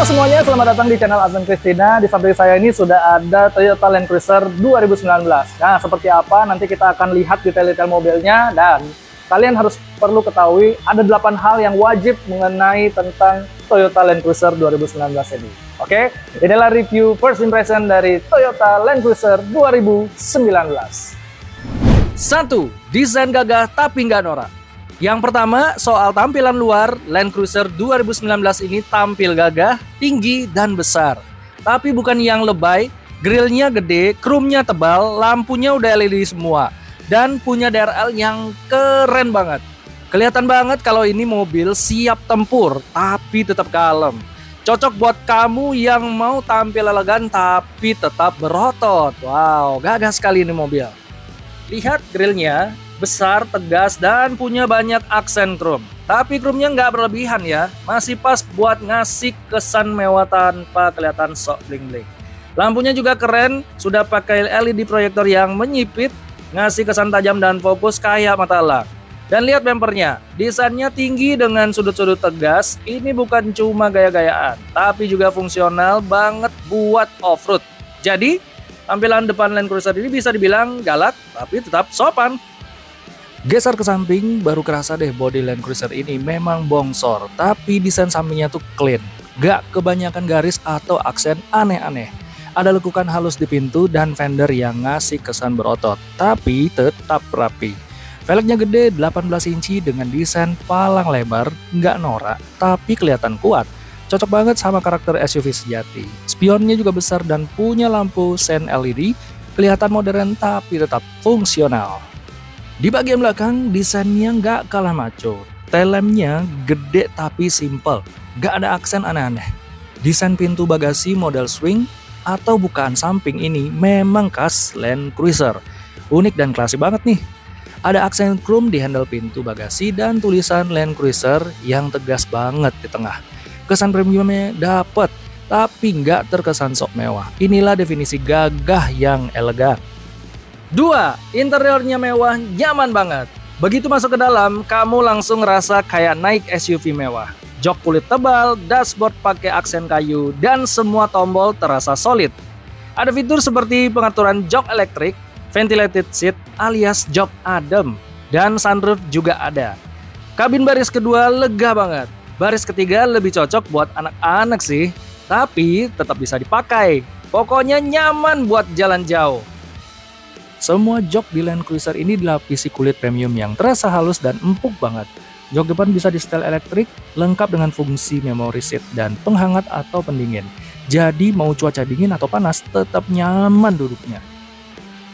semuanya, selamat datang di channel Azan Christina. Di samping saya ini sudah ada Toyota Land Cruiser 2019. Nah, seperti apa nanti kita akan lihat detail-detail mobilnya, dan kalian harus perlu ketahui ada 8 hal yang wajib mengenai tentang Toyota Land Cruiser 2019 ini. Oke, inilah review first impression dari Toyota Land Cruiser 2019. 1. Desain gagah tapi nggak norak. Yang pertama, soal tampilan luar, Land Cruiser 2019 ini tampil gagah, tinggi, dan besar. Tapi bukan yang lebay, grillnya gede, chrome-nya tebal, lampunya udah LED semua, dan punya DRL yang keren banget. Kelihatan banget kalau ini mobil siap tempur, tapi tetap kalem. Cocok buat kamu yang mau tampil elegan tapi tetap berotot. Wow, gagah sekali ini mobil. Lihat grillnya, besar, tegas, dan punya banyak aksen chrome. Tapi chrome-nya nggak berlebihan ya, masih pas buat ngasih kesan mewah tanpa kelihatan sok bling-bling. Lampunya juga keren, sudah pakai LED proyektor yang menyipit, ngasih kesan tajam dan fokus kayak mata elang. Dan lihat bempernya, desainnya tinggi dengan sudut-sudut tegas. Ini bukan cuma gaya-gayaan, tapi juga fungsional banget buat off-road. Jadi, tampilan depan Land Cruiser ini bisa dibilang galak, tapi tetap sopan. Geser ke samping, baru kerasa deh bodi Land Cruiser ini memang bongsor, tapi desain sampingnya tuh clean. Gak kebanyakan garis atau aksen aneh-aneh. Ada lekukan halus di pintu dan fender yang ngasih kesan berotot, tapi tetap rapi. Velgnya gede 18 inci dengan desain palang lebar, nggak norak, tapi kelihatan kuat. Cocok banget sama karakter SUV sejati. Spionnya juga besar dan punya lampu sen LED, kelihatan modern tapi tetap fungsional. Di bagian belakang, desainnya nggak kalah maco. Tail lampnya gede tapi simple, nggak ada aksen aneh-aneh. Desain pintu bagasi model swing atau bukaan samping ini memang khas Land Cruiser. Unik dan klasik banget nih. Ada aksen chrome di handle pintu bagasi dan tulisan Land Cruiser yang tegas banget di tengah. Kesan premiumnya dapet, tapi nggak terkesan sok mewah. Inilah definisi gagah yang elegan. 2. Interiornya mewah, nyaman banget. Begitu masuk ke dalam, kamu langsung ngerasa kayak naik SUV mewah. Jok kulit tebal, dashboard pakai aksen kayu, dan semua tombol terasa solid. Ada fitur seperti pengaturan jok elektrik, ventilated seat alias jok adem, dan sunroof juga ada. Kabin baris kedua lega banget. Baris ketiga lebih cocok buat anak-anak sih, tapi tetap bisa dipakai. Pokoknya nyaman buat jalan jauh. Semua jok di Land Cruiser ini dilapisi kulit premium yang terasa halus dan empuk banget. Jok depan bisa di setel elektrik, lengkap dengan fungsi memory seat dan penghangat atau pendingin. Jadi mau cuaca dingin atau panas, tetap nyaman duduknya.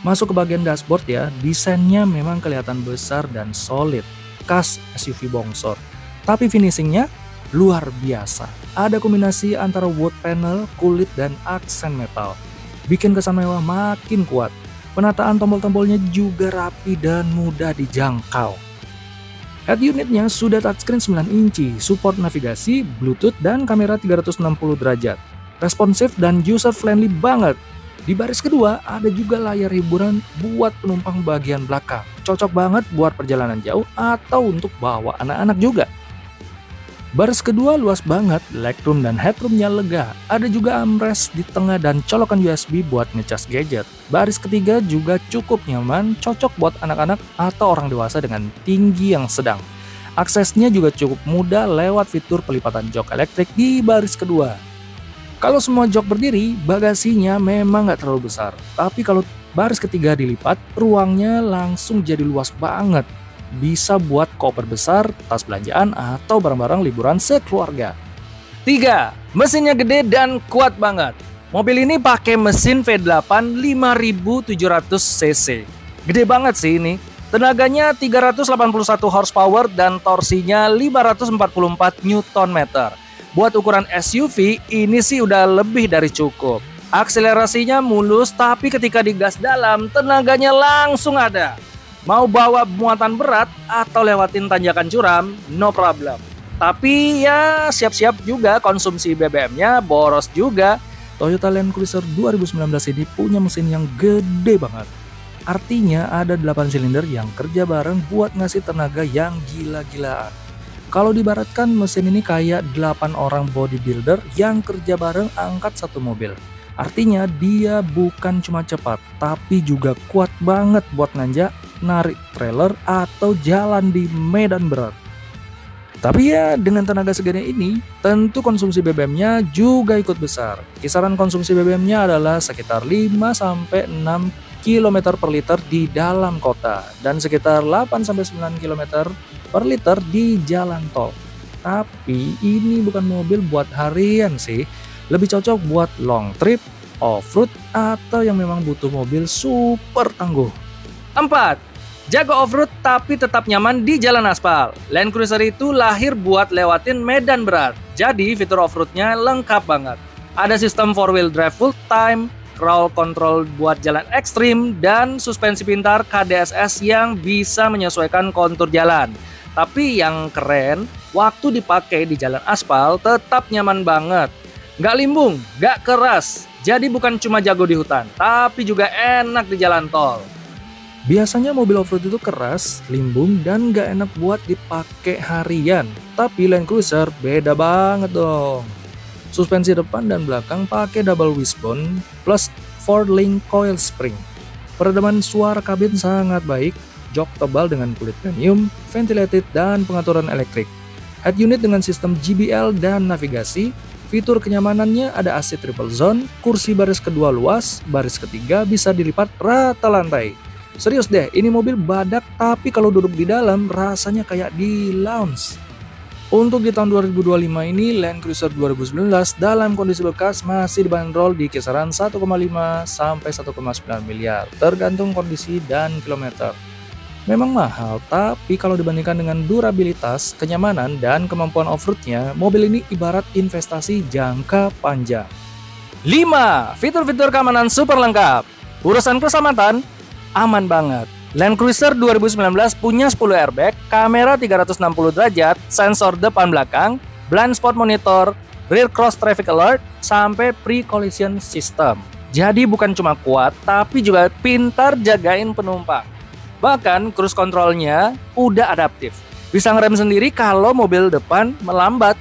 Masuk ke bagian dashboard ya, desainnya memang kelihatan besar dan solid, khas SUV bongsor. Tapi finishingnya luar biasa. Ada kombinasi antara wood panel, kulit, dan aksen metal. Bikin kesan mewah makin kuat. Penataan tombol-tombolnya juga rapi dan mudah dijangkau. Head unitnya sudah touchscreen 9 inci, support navigasi, Bluetooth, dan kamera 360 derajat. Responsif dan user-friendly banget. Di baris kedua ada juga layar hiburan buat penumpang bagian belakang. Cocok banget buat perjalanan jauh atau untuk bawa anak-anak juga. Baris kedua luas banget, legroom dan headroomnya lega. Ada juga armrest di tengah dan colokan USB buat ngecas gadget. Baris ketiga juga cukup nyaman, cocok buat anak-anak atau orang dewasa dengan tinggi yang sedang. Aksesnya juga cukup mudah lewat fitur pelipatan jok elektrik di baris kedua. Kalau semua jok berdiri, bagasinya memang nggak terlalu besar. Tapi kalau baris ketiga dilipat, ruangnya langsung jadi luas banget. Bisa buat koper besar, tas belanjaan, atau barang-barang liburan sekeluarga. 3. Mesinnya gede dan kuat banget. Mobil ini pakai mesin V8 5700 cc. Gede banget sih ini. Tenaganya 381 horsepower dan torsinya 544 Nm. Buat ukuran SUV, ini sih udah lebih dari cukup. Akselerasinya mulus, tapi ketika digas dalam, tenaganya langsung ada. Mau bawa muatan berat atau lewatin tanjakan curam, no problem. Tapi ya siap-siap juga konsumsi BBM-nya boros juga. Toyota Land Cruiser 2019 ini punya mesin yang gede banget. Artinya ada 8 silinder yang kerja bareng buat ngasih tenaga yang gila-gilaan. Kalau diibaratkan mesin ini kayak 8 orang bodybuilder yang kerja bareng angkat satu mobil. Artinya dia bukan cuma cepat, tapi juga kuat banget buat nanjak, narik trailer, atau jalan di medan berat. Tapi ya dengan tenaga segede ini, tentu konsumsi BBM-nya juga ikut besar. Kisaran konsumsi BBM-nya adalah sekitar 5-6 km per liter di dalam kota dan sekitar 8-9 km per liter di jalan tol. Tapi ini bukan mobil buat harian sih, lebih cocok buat long trip, off-road, atau yang memang butuh mobil super tangguh. 4. Jago off-road tapi tetap nyaman di jalan aspal. Land Cruiser itu lahir buat lewatin medan berat. Jadi fitur off-roadnya lengkap banget. Ada sistem 4-wheel drive full time, crawl control buat jalan ekstrim, dan suspensi pintar KDSS yang bisa menyesuaikan kontur jalan. Tapi yang keren, waktu dipakai di jalan aspal tetap nyaman banget. Nggak limbung, nggak keras. Jadi bukan cuma jago di hutan, tapi juga enak di jalan tol. Biasanya mobil off-road itu keras, limbung, dan nggak enak buat dipakai harian. Tapi Land Cruiser beda banget dong. Suspensi depan dan belakang pakai double wishbone plus 4-link coil spring. Peredaman suara kabin sangat baik, jok tebal dengan kulit premium, ventilated, dan pengaturan elektrik. Head unit dengan sistem JBL dan navigasi. Fitur kenyamanannya ada AC triple zone, kursi baris kedua luas, baris ketiga bisa dilipat rata lantai. Serius deh, ini mobil badak tapi kalau duduk di dalam rasanya kayak di lounge. Untuk di tahun 2025 ini, Land Cruiser 2019 dalam kondisi bekas masih dibanderol di kisaran 1,5 sampai 1,9 miliar, tergantung kondisi dan kilometer. Memang mahal, tapi kalau dibandingkan dengan durabilitas, kenyamanan, dan kemampuan off-roadnya, mobil ini ibarat investasi jangka panjang. 5. Fitur-fitur keamanan super lengkap. Urusan keselamatan, aman banget. Land Cruiser 2019 punya 10 airbag, kamera 360 derajat, sensor depan belakang, blind spot monitor, rear cross traffic alert, sampai pre-collision system. Jadi bukan cuma kuat, tapi juga pintar jagain penumpang. Bahkan cruise controlnya udah adaptif. Bisa ngerem sendiri kalau mobil depan melambat.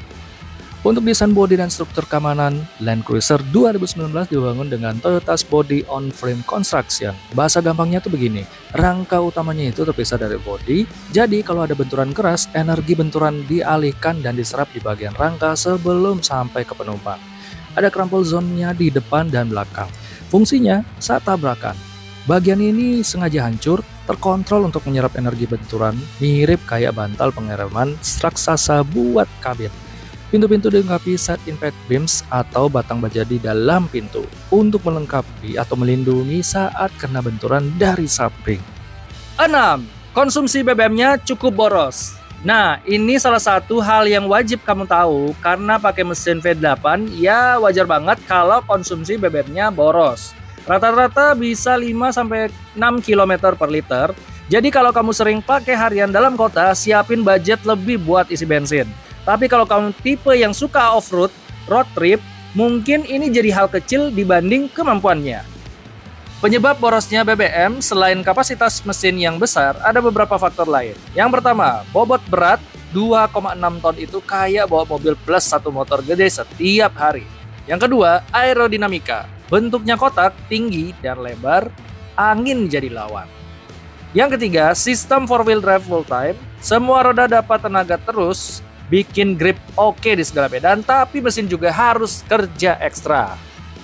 Untuk desain bodi dan struktur keamanan, Land Cruiser 2019 dibangun dengan Toyota's Body on Frame Construction. Bahasa gampangnya tuh begini, rangka utamanya itu terpisah dari bodi, jadi kalau ada benturan keras, energi benturan dialihkan dan diserap di bagian rangka sebelum sampai ke penumpang. Ada crumple zone-nya di depan dan belakang. Fungsinya saat tabrakan. Bagian ini sengaja hancur, terkontrol untuk menyerap energi benturan, mirip kayak bantal pengereman raksasa buat kabin. Pintu-pintu dilengkapi side impact beams atau batang baja di dalam pintu untuk melengkapi atau melindungi saat kena benturan dari samping. 6. Konsumsi BBM-nya cukup boros. Nah, ini salah satu hal yang wajib kamu tahu karena pakai mesin V8 ya wajar banget kalau konsumsi BBM-nya boros. Rata-rata bisa 5-6 km per liter. Jadi kalau kamu sering pakai harian dalam kota, siapin budget lebih buat isi bensin. Tapi kalau kamu tipe yang suka off-road, road trip, mungkin ini jadi hal kecil dibanding kemampuannya. Penyebab borosnya BBM selain kapasitas mesin yang besar, ada beberapa faktor lain. Yang pertama, bobot berat 2,6 ton itu kayak bawa mobil plus satu motor gede setiap hari. Yang kedua, aerodinamika. Bentuknya kotak, tinggi, dan lebar, angin jadi lawan. Yang ketiga, sistem 4-wheel drive full time. Semua roda dapat tenaga terus, bikin grip oke di segala medan, tapi mesin juga harus kerja ekstra.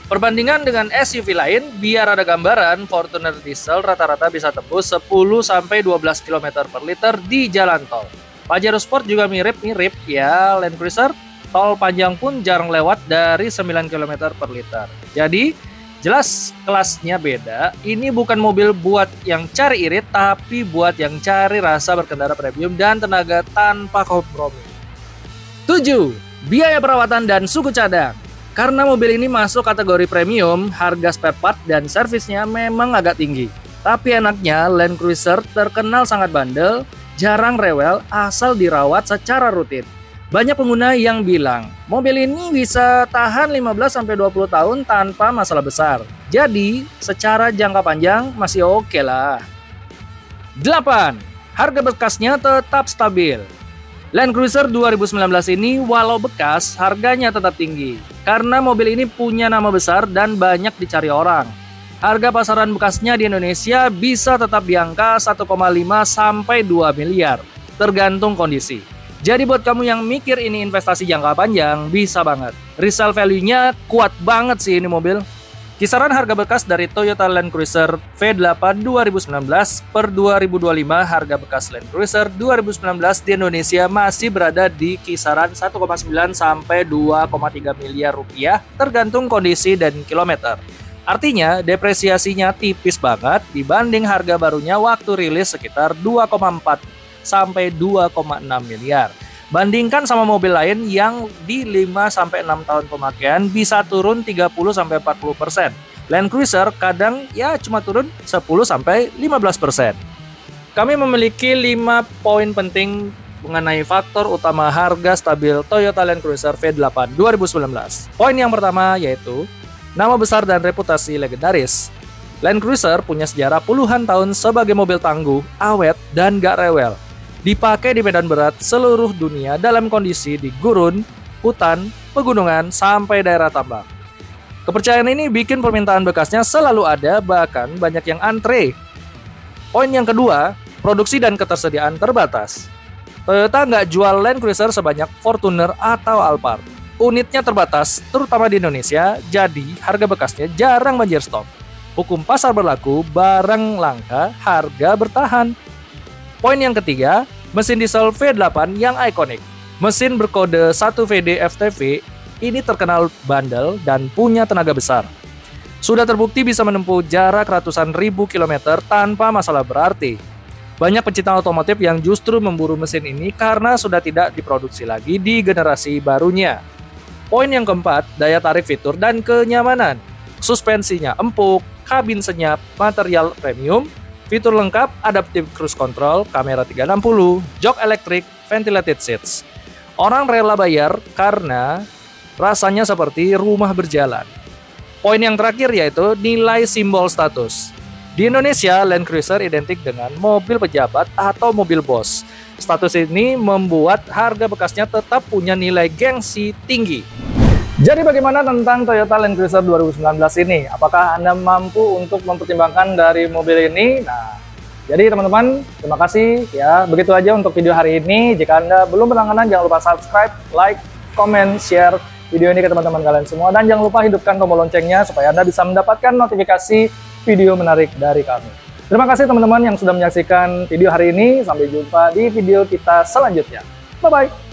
Perbandingan dengan SUV lain, biar ada gambaran, Fortuner diesel rata-rata bisa tembus 10-12 km per liter di jalan tol. Pajero Sport juga mirip-mirip ya Land Cruiser, tol panjang pun jarang lewat dari 9 km per liter. Jadi, jelas kelasnya beda, ini bukan mobil buat yang cari irit, tapi buat yang cari rasa berkendara premium dan tenaga tanpa kompromi. 7. Biaya perawatan dan suku cadang. Karena mobil ini masuk kategori premium, harga spare part dan servisnya memang agak tinggi. Tapi enaknya Land Cruiser terkenal sangat bandel, jarang rewel asal dirawat secara rutin. Banyak pengguna yang bilang, mobil ini bisa tahan 15-20 tahun tanpa masalah besar. Jadi, secara jangka panjang masih oke lah. 8. Harga bekasnya tetap stabil. Land Cruiser 2019 ini walau bekas, harganya tetap tinggi. Karena mobil ini punya nama besar dan banyak dicari orang. Harga pasaran bekasnya di Indonesia bisa tetap di angka 1,5 sampai 2 miliar, tergantung kondisi. Jadi buat kamu yang mikir ini investasi jangka panjang, bisa banget. Resale value-nya kuat banget sih ini mobil. Kisaran harga bekas dari Toyota Land Cruiser V8 2019 per 2025, harga bekas Land Cruiser 2019 di Indonesia masih berada di kisaran 1,9 sampai 2,3 miliar rupiah tergantung kondisi dan kilometer. Artinya depresiasinya tipis banget dibanding harga barunya waktu rilis sekitar 2,4 sampai 2,6 miliar. Bandingkan sama mobil lain yang di 5-6 tahun pemakaian bisa turun 30-40%. Land Cruiser kadang ya cuma turun 10-15%. Kami memiliki 5 poin penting mengenai faktor utama harga stabil Toyota Land Cruiser V8 2019. Poin yang pertama yaitu nama besar dan reputasi legendaris. Land Cruiser punya sejarah puluhan tahun sebagai mobil tangguh, awet, dan gak rewel. Dipakai di medan berat seluruh dunia dalam kondisi di gurun, hutan, pegunungan, sampai daerah tambang. Kepercayaan ini bikin permintaan bekasnya selalu ada, bahkan banyak yang antre. Poin yang kedua, produksi dan ketersediaan terbatas. Toyota nggak jual Land Cruiser sebanyak Fortuner atau Alphard. Unitnya terbatas, terutama di Indonesia, jadi harga bekasnya jarang banjir stok. Hukum pasar berlaku, barang langka, harga bertahan. Poin yang ketiga, mesin diesel V8 yang ikonik. Mesin berkode 1VD FTV ini terkenal bandel dan punya tenaga besar. Sudah terbukti bisa menempuh jarak ratusan ribu kilometer tanpa masalah berarti. Banyak pecinta otomotif yang justru memburu mesin ini karena sudah tidak diproduksi lagi di generasi barunya. Poin yang keempat, daya tarik fitur dan kenyamanan. Suspensinya empuk, kabin senyap, material premium, fitur lengkap, adaptive cruise control, kamera 360, jok elektrik, ventilated seats. Orang rela bayar karena rasanya seperti rumah berjalan. Poin yang terakhir yaitu nilai simbol status. Di Indonesia, Land Cruiser identik dengan mobil pejabat atau mobil bos. Status ini membuat harga bekasnya tetap punya nilai gengsi tinggi. Jadi bagaimana tentang Toyota Land Cruiser 2019 ini? Apakah Anda mampu untuk mempertimbangkan dari mobil ini? Nah, jadi teman-teman, terima kasih ya. Begitu aja untuk video hari ini. Jika Anda belum berlangganan, jangan lupa subscribe, like, comment, share video ini ke teman-teman kalian semua. Dan jangan lupa hidupkan tombol loncengnya supaya Anda bisa mendapatkan notifikasi video menarik dari kami. Terima kasih teman-teman yang sudah menyaksikan video hari ini. Sampai jumpa di video kita selanjutnya. Bye-bye.